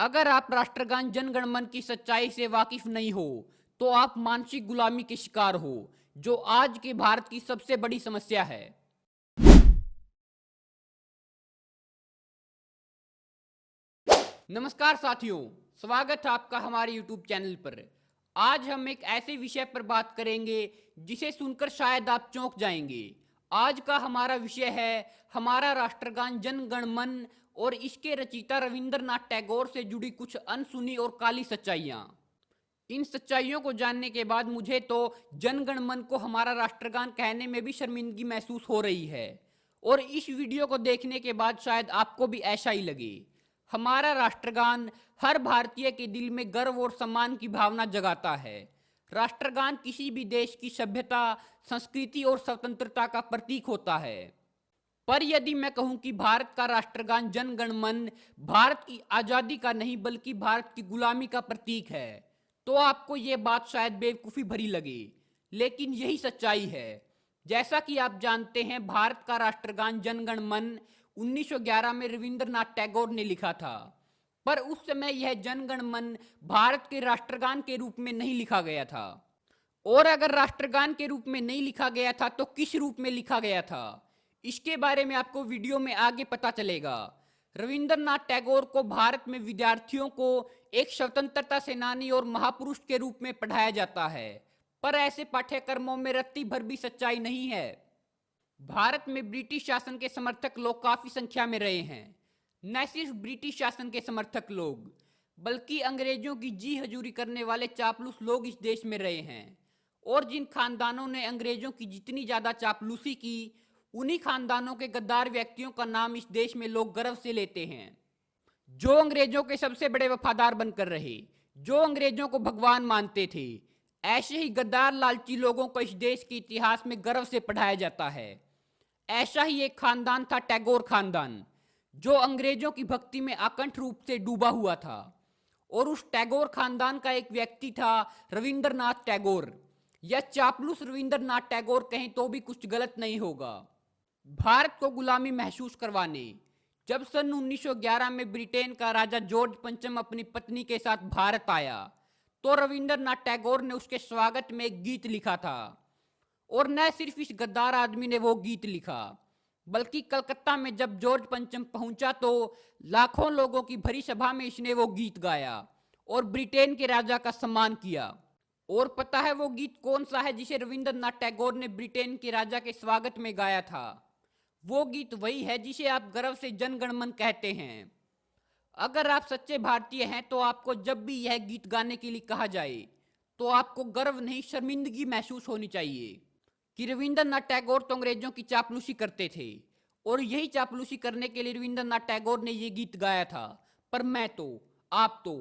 अगर आप राष्ट्रगान जन गण मन की सच्चाई से वाकिफ नहीं हो तो आप मानसिक गुलामी के शिकार हो, जो आज के भारत की सबसे बड़ी समस्या है। नमस्कार साथियों, स्वागत है आपका हमारे YouTube चैनल पर। आज हम एक ऐसे विषय पर बात करेंगे जिसे सुनकर शायद आप चौंक जाएंगे। आज का हमारा विषय है हमारा राष्ट्रगान जन गण मन और इसके रचयिता रविंद्रनाथ टैगोर से जुड़ी कुछ अनसुनी और काली सच्चाइयाँ। इन सच्चाइयों को जानने के बाद मुझे तो जन गण मन को हमारा राष्ट्रगान कहने में भी शर्मिंदगी महसूस हो रही है, और इस वीडियो को देखने के बाद शायद आपको भी ऐसा ही लगे। हमारा राष्ट्रगान हर भारतीय के दिल में गर्व और सम्मान की भावना जगाता है। राष्ट्रगान किसी भी देश की सभ्यता, संस्कृति और स्वतंत्रता का प्रतीक होता है। पर यदि मैं कहूं कि भारत का राष्ट्रगान जन गण मन भारत की आजादी का नहीं बल्कि भारत की गुलामी का प्रतीक है, तो आपको यह बात शायद बेवकूफ़ी भरी लगे, लेकिन यही सच्चाई है। जैसा कि आप जानते हैं, भारत का राष्ट्रगान जन गण मन 1911 में रविंद्रनाथ टैगोर ने लिखा था, पर उस समय यह जन गण मन भारत के राष्ट्रगान के रूप में नहीं लिखा गया था। और अगर राष्ट्रगान के रूप में नहीं लिखा गया था तो किस रूप में लिखा गया था, इसके बारे में आपको वीडियो में आगे पता चलेगा। रविंद्रनाथ टैगोर को भारत में विद्यार्थियों को एक स्वतंत्रता सेनानी और महापुरुष के रूप में पढ़ाया जाता है, पर ऐसे पाठ्यक्रमों में रत्ती भर भी सच्चाई नहीं है। भारत में ब्रिटिश शासन के समर्थक लोग काफी संख्या में रहे हैं। न सिर्फ ब्रिटिश शासन के समर्थक लोग, बल्कि अंग्रेजों की जी हजूरी करने वाले चापलूस लोग इस देश में रहे हैं। और जिन खानदानों ने अंग्रेजों की जितनी ज्यादा चापलूसी की, उन्हीं खानदानों के गद्दार व्यक्तियों का नाम इस देश में लोग गर्व से लेते हैं, जो अंग्रेजों के सबसे बड़े वफादार बनकर रहे, जो अंग्रेजों को भगवान मानते थे। ऐसे ही गद्दार लालची लोगों को इस देश के इतिहास में गर्व से पढ़ाया जाता है। ऐसा ही एक खानदान था टैगोर खानदान, जो अंग्रेजों की भक्ति में अकंठ रूप से डूबा हुआ था। और उस टैगोर खानदान का एक व्यक्ति था रविंद्रनाथ टैगोर, या चापलूस रविंद्रनाथ टैगोर कहें तो भी कुछ गलत नहीं होगा। भारत को गुलामी महसूस करवाने जब सन 1911 में ब्रिटेन का राजा जॉर्ज पंचम अपनी पत्नी के साथ भारत आया, तो रविंद्रनाथ टैगोर ने उसके स्वागत में एक गीत लिखा था। और न सिर्फ इस गद्दार आदमी ने वो गीत लिखा, बल्कि कलकत्ता में जब जॉर्ज पंचम पहुंचा तो लाखों लोगों की भरी सभा में इसने वो गीत गाया और ब्रिटेन के राजा का सम्मान किया। और पता है वो गीत कौन सा है जिसे रविंद्रनाथ टैगोर ने ब्रिटेन के राजा के स्वागत में गाया था? वो गीत वही है जिसे आप गर्व से जन गण मन कहते हैं। अगर आप सच्चे भारतीय हैं तो आपको जब भी यह गीत गाने के लिए कहा जाए तो आपको गर्व नहीं शर्मिंदगी महसूस होनी चाहिए कि रविंद्रनाथ टैगोर तो अंग्रेजों की चापलूसी करते थे, और यही चापलूसी करने के लिए रविंद्रनाथ टैगोर ने ये गीत गाया था। पर मैं तो, आप तो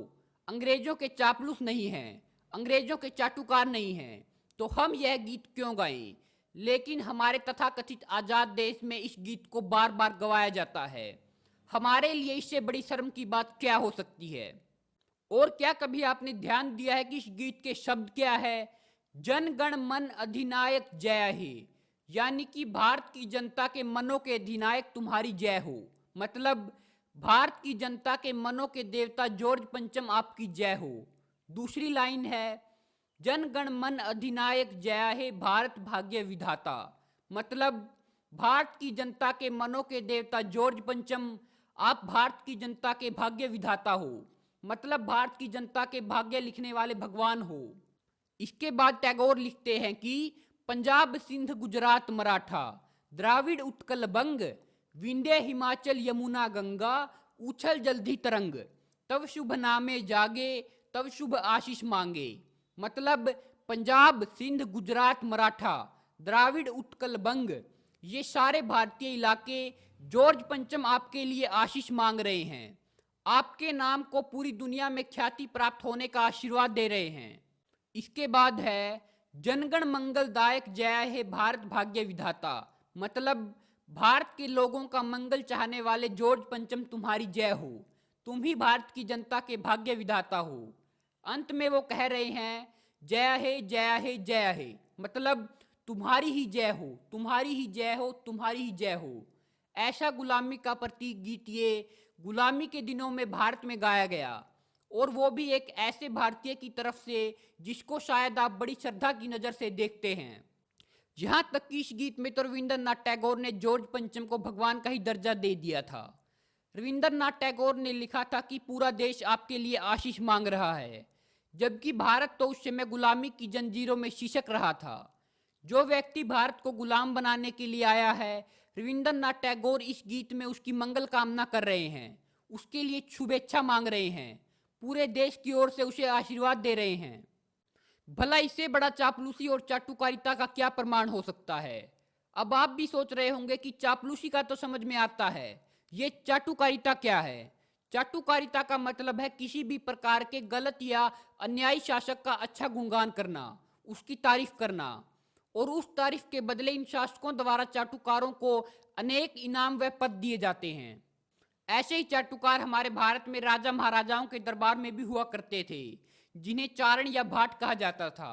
अंग्रेजों के चापलूस नहीं हैं, अंग्रेजों के चाटुकार नहीं हैं, तो हम यह गीत क्यों गाएं? लेकिन हमारे तथाकथित आज़ाद देश में इस गीत को बार बार गवाया जाता है। हमारे लिए इससे बड़ी शर्म की बात क्या हो सकती है? और क्या कभी आपने ध्यान दिया है कि इस गीत के शब्द क्या है? जन गण मन अधिनायक जय हे, यानी कि भारत की जनता के मनों के अधिनायक तुम्हारी जय हो। मतलब भारत की जनता के मनों के देवता जॉर्ज पंचम आपकी जय हो। दूसरी लाइन है जन गण मन अधिनायक जय हे भारत भाग्य विधाता। मतलब भारत की जनता के मनों के देवता जॉर्ज पंचम, आप भारत की जनता के भाग्य विधाता हो। मतलब भारत की जनता के भाग्य लिखने वाले भगवान हो। इसके बाद टैगोर लिखते हैं कि पंजाब सिंध गुजरात मराठा, द्राविड़ उत्कल बंग, विंध्य हिमाचल यमुना गंगा, उछल जल्दी तरंग, तब शुभ नामे जागे, तब शुभ आशीष मांगे। मतलब पंजाब सिंध गुजरात मराठा, द्राविड़ उत्कल बंग, ये सारे भारतीय इलाके जॉर्ज पंचम आपके लिए आशीष मांग रहे हैं, आपके नाम को पूरी दुनिया में ख्याति प्राप्त होने का आशीर्वाद दे रहे हैं। इसके बाद है जनगण मंगलदायक जय हे भारत भाग्य विधाता। मतलब भारत के लोगों का मंगल चाहने वाले जॉर्ज पंचम तुम्हारी जय हो, तुम ही भारत की जनता के भाग्य विधाता हो। अंत में वो कह रहे हैं जय हे जय हे जय हे, मतलब तुम्हारी ही जय हो, तुम्हारी ही जय हो, तुम्हारी ही जय हो। ऐसा गुलामी का प्रतीक गीत ये गुलामी के दिनों में भारत में गाया गया, और वो भी एक ऐसे भारतीय की तरफ से जिसको शायद आप बड़ी श्रद्धा की नज़र से देखते हैं। यहाँ तक कि इस गीत में तो रविंद्रनाथ टैगोर ने जॉर्ज पंचम को भगवान का ही दर्जा दे दिया था। रविंद्रनाथ टैगोर ने लिखा था कि पूरा देश आपके लिए आशीष मांग रहा है, जबकि भारत तो उस समय गुलामी की जंजीरों में शिशक रहा था। जो व्यक्ति भारत को गुलाम बनाने के लिए आया है, रविंद्रनाथ टैगोर इस गीत में उसकी मंगल कामना कर रहे हैं, उसके लिए शुभेच्छा मांग रहे हैं, पूरे देश की ओर से उसे आशीर्वाद दे रहे हैं। भला इससे बड़ा चापलूसी और चाटुकारिता का क्या प्रमाण हो सकता है? अब आप भी सोच रहे होंगे कि चापलूसी का तो समझ में आता है, ये चाटुकारिता क्या है? चाटुकारिता का मतलब है किसी भी प्रकार के गलत या अन्यायी शासक का अच्छा गुणगान करना, उसकी तारीफ करना, और उस तारीफ के बदले इन शासकों द्वारा चाटुकारों को अनेक इनाम व पद दिए जाते हैं। ऐसे ही चाटुकार हमारे भारत में राजा महाराजाओं के दरबार में भी हुआ करते थे, जिन्हें चारण या भाट कहा जाता था।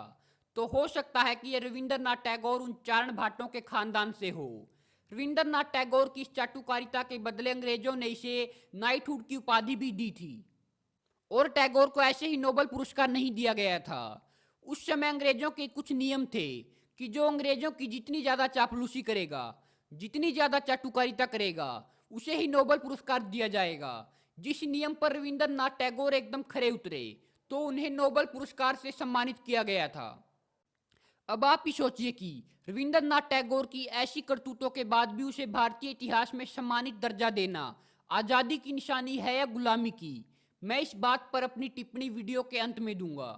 तो हो सकता है कि ये रविंद्रनाथ टैगोर उन चारण भाटों के खानदान से हो। रविंद्रनाथ टैगोर की इस चाटुकारिता के बदले अंग्रेजों ने इसे नाइटहुड की उपाधि भी दी थी, और टैगोर को ऐसे ही नोबेल पुरस्कार नहीं दिया गया था। उस समय अंग्रेजों के कुछ नियम थे कि जो अंग्रेजों की जितनी ज्यादा चापलूसी करेगा, जितनी ज्यादा चाटुकारिता करेगा, उसे ही नोबेल पुरस्कार दिया जाएगा। जिस नियम पर रविंद्रनाथ टैगोर एकदम खरे उतरे, तो उन्हें नोबेल पुरस्कार से सम्मानित किया गया था। अब आप ही सोचिए कि रविंद्रनाथ टैगोर की ऐसी करतूतों के बाद भी उसे भारतीय इतिहास में सम्मानित दर्जा देना आजादी की निशानी है या गुलामी की? मैं इस बात पर अपनी टिप्पणी वीडियो के अंत में दूंगा।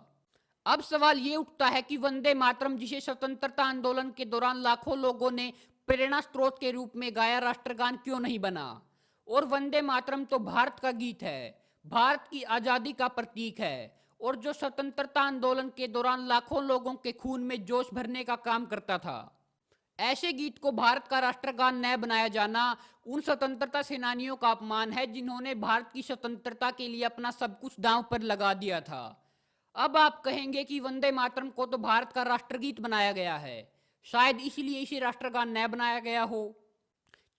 अब सवाल ये उठता है कि वंदे मातरम, जिसे स्वतंत्रता आंदोलन के दौरान लाखों लोगों ने प्रेरणा स्रोत के रूप में गाया, राष्ट्रगान क्यों नहीं बना? और वंदे मातरम तो भारत का गीत है, भारत की आजादी का प्रतीक है, और जो स्वतंत्रता आंदोलन के दौरान लाखों लोगों के खून में जोश भरने का काम करता था। ऐसे गीत को भारत का राष्ट्रगान न बनाया जाना उन स्वतंत्रता सेनानियों का अपमान है, जिन्होंने भारत की स्वतंत्रता के लिए अपना सब कुछ दांव पर लगा दिया था। अब आप कहेंगे कि वंदे मातरम को तो भारत का राष्ट्रगीत बनाया गया है, शायद इसलिए इसे राष्ट्रगान न बनाया गया हो।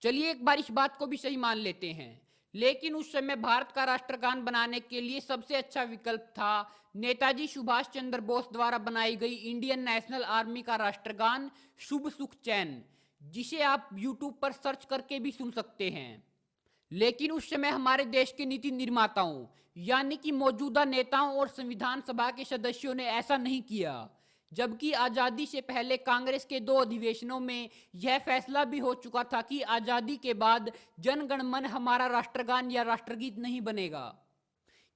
चलिए एक बार इस बात को भी सही मान लेते हैं, लेकिन उस समय भारत का राष्ट्रगान बनाने के लिए सबसे अच्छा विकल्प था नेताजी सुभाष चंद्र बोस द्वारा बनाई गई इंडियन नेशनल आर्मी का राष्ट्रगान शुभ सुख चैन, जिसे आप यूट्यूब पर सर्च करके भी सुन सकते हैं। लेकिन उस समय हमारे देश के नीति निर्माताओं यानी कि मौजूदा नेताओं और संविधान सभा के सदस्यों ने ऐसा नहीं किया, जबकि आज़ादी से पहले कांग्रेस के 2 अधिवेशनों में यह फैसला भी हो चुका था कि आज़ादी के बाद जन गण मन हमारा राष्ट्रगान या राष्ट्रगीत नहीं बनेगा।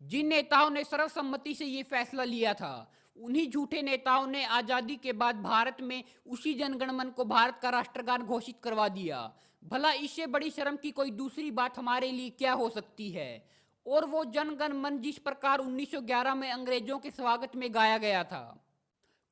जिन नेताओं ने सर्वसम्मति से ये फैसला लिया था, उन्हीं झूठे नेताओं ने आज़ादी के बाद भारत में उसी जनगणमन को भारत का राष्ट्रगान घोषित करवा दिया। भला इससे बड़ी शर्म की कोई दूसरी बात हमारे लिए क्या हो सकती है? और वो जनगण मन जिस प्रकार 1911 में अंग्रेजों के स्वागत में गाया गया था,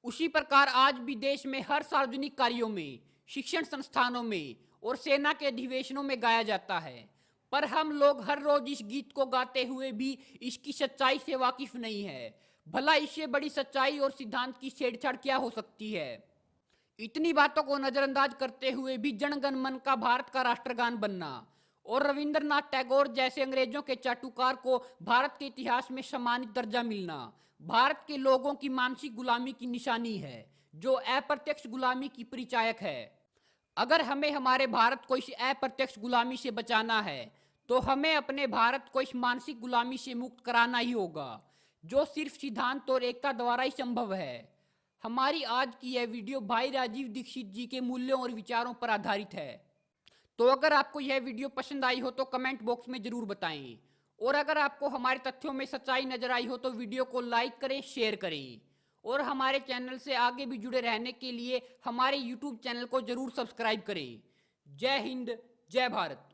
उसी प्रकार आज भी देश में हर सार्वजनिक कार्यों में, शिक्षण संस्थानों में और सेना के अधिवेशनों में गाया जाता है। पर हम लोग हर रोज इस गीत को गाते हुए भी इसकी सच्चाई से वाकिफ नहीं है। भला इससे बड़ी सच्चाई और सिद्धांत की छेड़छाड़ क्या हो सकती है? इतनी बातों को नजरअंदाज करते हुए भी जनगण मन का भारत का राष्ट्रगान बनना और रविंद्रनाथ टैगोर जैसे अंग्रेजों के चाटुकार को भारत के इतिहास में सम्मानित दर्जा मिलना भारत के लोगों की मानसिक गुलामी की निशानी है, जो अप्रत्यक्ष गुलामी की परिचायक है। अगर हमें हमारे भारत को इस अप्रत्यक्ष गुलामी से बचाना है, तो हमें अपने भारत को इस मानसिक गुलामी से मुक्त कराना ही होगा, जो सिर्फ सिद्धांत और एकता द्वारा ही संभव है। हमारी आज की यह वीडियो भाई राजीव दीक्षित जी के मूल्यों और विचारों पर आधारित है। तो अगर आपको यह वीडियो पसंद आई हो तो कमेंट बॉक्स में जरूर बताएं, और अगर आपको हमारे तथ्यों में सच्चाई नजर आई हो तो वीडियो को लाइक करें, शेयर करें, और हमारे चैनल से आगे भी जुड़े रहने के लिए हमारे YouTube चैनल को जरूर सब्सक्राइब करें। जय हिंद, जय भारत।